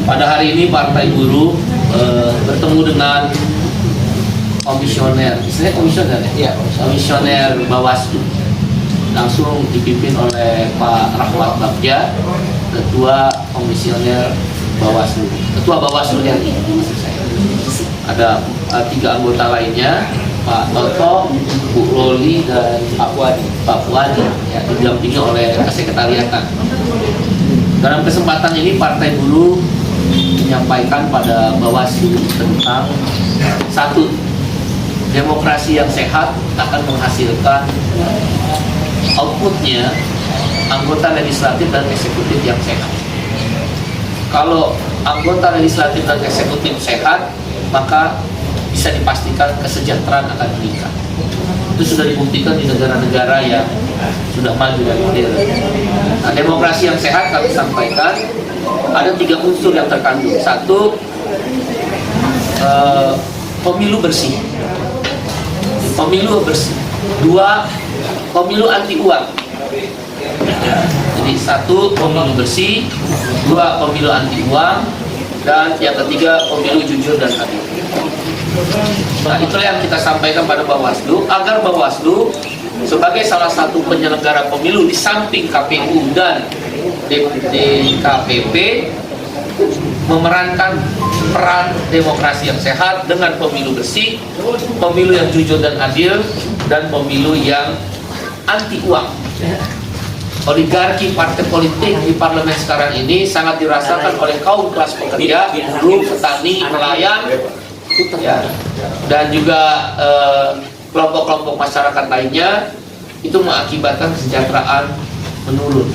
Pada hari ini Partai Buruh bertemu dengan komisioner, istilahnya komisioner ya? Komisioner Bawaslu, langsung dipimpin oleh Pak Rahmat Bagja, Ketua Komisioner Bawaslu, Ketua Bawaslu RI. Ada 3 anggota lainnya, Pak Toto, Bu Loli, dan Pak Wadi, ya, didampingi oleh Kesekretariatan. Dalam kesempatan ini Partai Buruh menyampaikan pada Bawaslu tentang satu, demokrasi yang sehat akan menghasilkan outputnya anggota legislatif dan eksekutif yang sehat. Kalau anggota legislatif dan eksekutif sehat, maka bisa dipastikan kesejahteraan akan meningkat. Itu sudah dibuktikan di negara-negara yang sudah maju dan modern. Nah, demokrasi yang sehat kami sampaikan ada 3 unsur yang terkandung. 1, pemilu bersih. Pemilu bersih. 2, pemilu anti uang. Jadi 1, pemilu bersih, 2, pemilu anti uang, dan yang ketiga, pemilu jujur dan adil. Nah, itulah yang kita sampaikan pada Bawaslu, agar Bawaslu sebagai salah satu penyelenggara pemilu di samping KPU dan DKPP memerankan peran demokrasi yang sehat dengan pemilu bersih, pemilu yang jujur dan adil, dan pemilu yang anti uang. Oligarki partai politik di parlemen sekarang ini sangat dirasakan oleh kaum kelas pekerja, buruh, petani, nelayan, ya, dan juga kelompok-kelompok masyarakat lainnya. Itu mengakibatkan kesejahteraan menurun,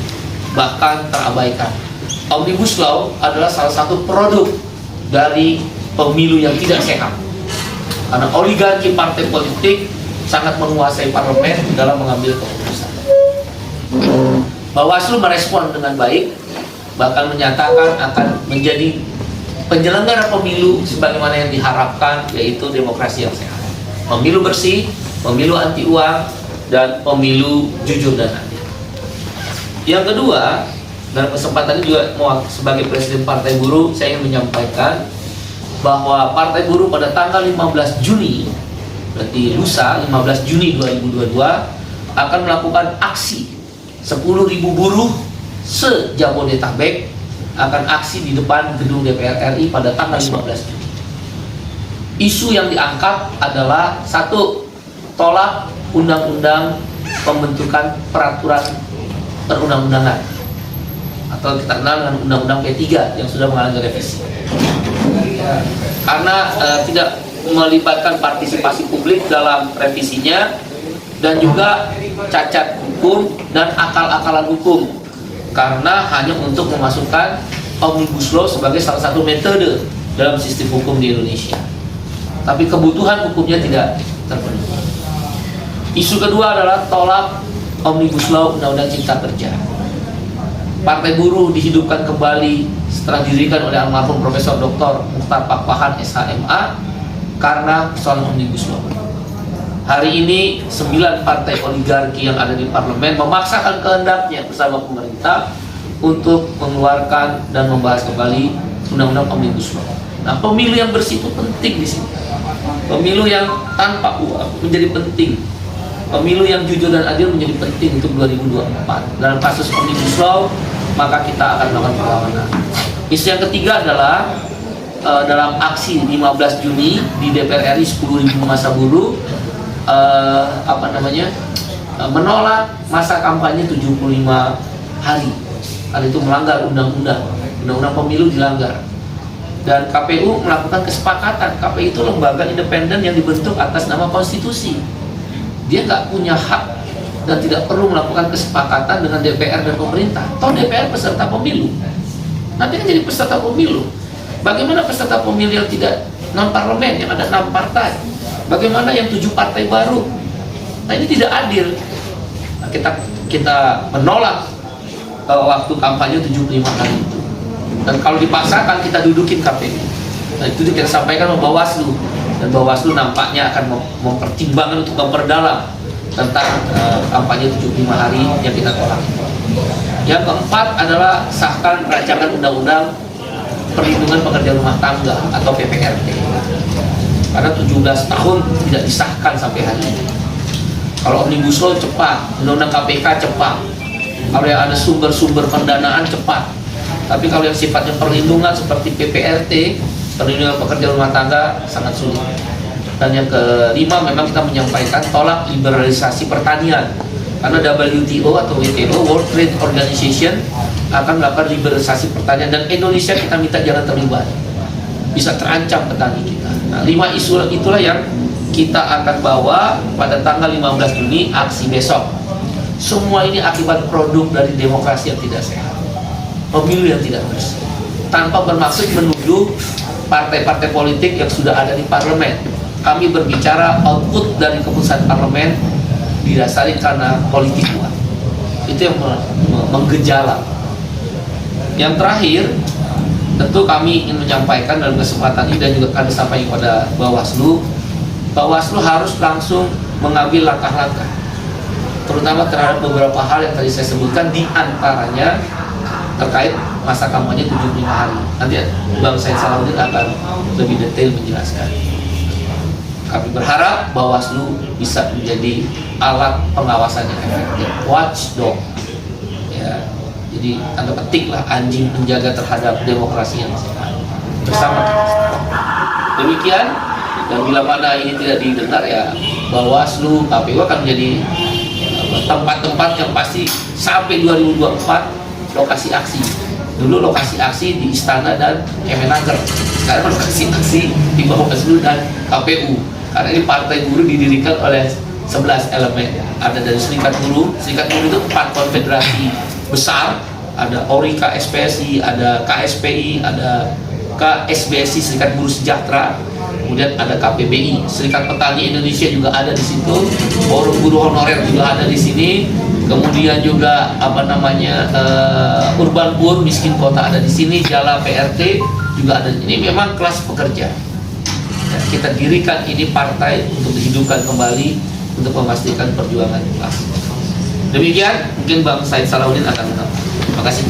bahkan terabaikan. Omnibus Law adalah salah satu produk dari pemilu yang tidak sehat, karena oligarki partai politik sangat menguasai parlemen dalam mengambil keputusan. Bawaslu merespon dengan baik, bahkan menyatakan akan menjadi penyelenggara pemilu sebagaimana yang diharapkan, yaitu demokrasi yang sehat, pemilu bersih, pemilu anti uang, dan pemilu jujur dan adil. Yang kedua, dalam kesempatan ini juga sebagai Presiden Partai Buruh, saya ingin menyampaikan bahwa Partai Buruh pada tanggal 15 Juni, berarti lusa, 15 Juni 2022, akan melakukan aksi 10.000 buruh se-Jabodetabek akan aksi di depan gedung DPR RI pada tanggal 15 Juni. Isu yang diangkat adalah 1, tolak undang-undang pembentukan peraturan perundang-undangan, atau kita kenal dengan undang-undang P3 yang sudah mengalami revisi, karena tidak melibatkan partisipasi publik dalam revisinya, dan juga cacat hukum dan akal-akalan hukum, karena hanya untuk memasukkan Omnibus Law sebagai salah satu metode dalam sistem hukum di Indonesia, tapi kebutuhan hukumnya tidak terpenuhi. Isu kedua adalah tolak Omnibus Law Undang-Undang Cipta Kerja. Partai Buruh dihidupkan kembali setelah didirikan oleh almarhum Profesor Dr. Mukhtar Pakpahan SHMA karena persoalan Omnibus Law. Hari ini 9 partai oligarki yang ada di parlemen memaksakan kehendaknya bersama pemerintah untuk mengeluarkan dan membahas kembali Undang-Undang Omnibus Law. Nah, pemilu yang bersih itu penting di sini. Pemilu yang tanpa uang menjadi penting. Pemilu yang jujur dan adil menjadi penting untuk 2024. Dalam kasus Omnibus Law, maka kita akan melakukan perlawanan. Isu yang ketiga adalah dalam aksi 15 Juni di DPR RI 10.000 massa buruh menolak masa kampanye 75 hari. Hal itu melanggar undang-undang pemilu dilanggar. Dan KPU melakukan kesepakatan. KPU itu lembaga independen yang dibentuk atas nama konstitusi. Dia nggak punya hak dan tidak perlu melakukan kesepakatan dengan DPR dan pemerintah. Toh DPR peserta pemilu, nanti kan jadi peserta pemilu. Bagaimana peserta pemilu yang tidak non-parlemen, yang ada 6 partai? Bagaimana yang 7 partai baru? Nah, ini tidak adil. Nah, kita menolak waktu kampanye 75 hari itu. Dan kalau dipaksakan, kita dudukin KPU. Nah, itu kita sampaikan ke Bawaslu. Dan Bawaslu nampaknya akan mempertimbangkan untuk memperdalam tentang kampanye 75 hari yang kita tolak. Yang keempat adalah sahkan rancangan undang-undang perlindungan pekerja rumah tangga atau PPRT. Karena 17 tahun tidak disahkan sampai hari ini. Kalau Omnibus Law cepat, Undang-Undang KPK cepat, kalau yang ada sumber-sumber pendanaan cepat. Tapi kalau yang sifatnya perlindungan seperti PPRT, perlindungan pekerja rumah tangga, sangat sulit. Dan yang kelima, memang kita menyampaikan tolak liberalisasi pertanian. Karena WTO atau WTO, World Trade Organization, akan melakukan liberalisasi pertanian, dan Indonesia kita minta jangan terlibat, bisa terancam petani kita. Nah, 5 isu itulah yang kita akan bawa pada tanggal 15 Juni aksi besok. Semua ini akibat produk dari demokrasi yang tidak sehat, pemilu yang tidak bersih, tanpa bermaksud menuduh partai-partai politik yang sudah ada di parlemen. Kami berbicara output dari keputusan parlemen didasari karena politik uang. Itu yang menggejala. Yang terakhir, tentu kami ingin menyampaikan dalam kesempatan ini dan juga kami sampaikan kepada Bawaslu. Bawaslu harus langsung mengambil langkah-langkah, terutama terhadap beberapa hal yang tadi saya sebutkan, di antaranya terkait masa kampanye 75 hari. Nanti Bang Said Salahuddin akan lebih detail menjelaskan. Kami berharap Bawaslu bisa menjadi alat pengawasan yang efektif, watchdog. Ya, jadi tanda petik lah, anjing penjaga terhadap demokrasi yang sehat bersama kita. Demikian, dan bila mana ini tidak didengar, ya Bawaslu, KPU akan menjadi tempat-tempat yang pasti sampai 2024 lokasi aksi. Dulu lokasi aksi di Istana dan Kemenaker, sekarang lokasi aksi di Bawaslu dan KPU. Karena ini partai buruh didirikan oleh 11 elemen. Ada dari Serikat Buruh itu 4 konfederasi besar, ada ORI, KSPSI, ada KSPI, ada KSBSI, Serikat Buruh Sejahtera, kemudian ada KPBI, Serikat Petani Indonesia juga ada di situ, Forum Buruh Honorer juga ada di sini, kemudian juga Urban Poor, Miskin Kota ada di sini, Jala PRT juga ada. Ini memang kelas pekerja. Kita dirikan ini partai untuk dihidupkan kembali, untuk memastikan perjuangan kelas. Demikian, mungkin Bang Said Salahuddin akan menambah. Terima kasih.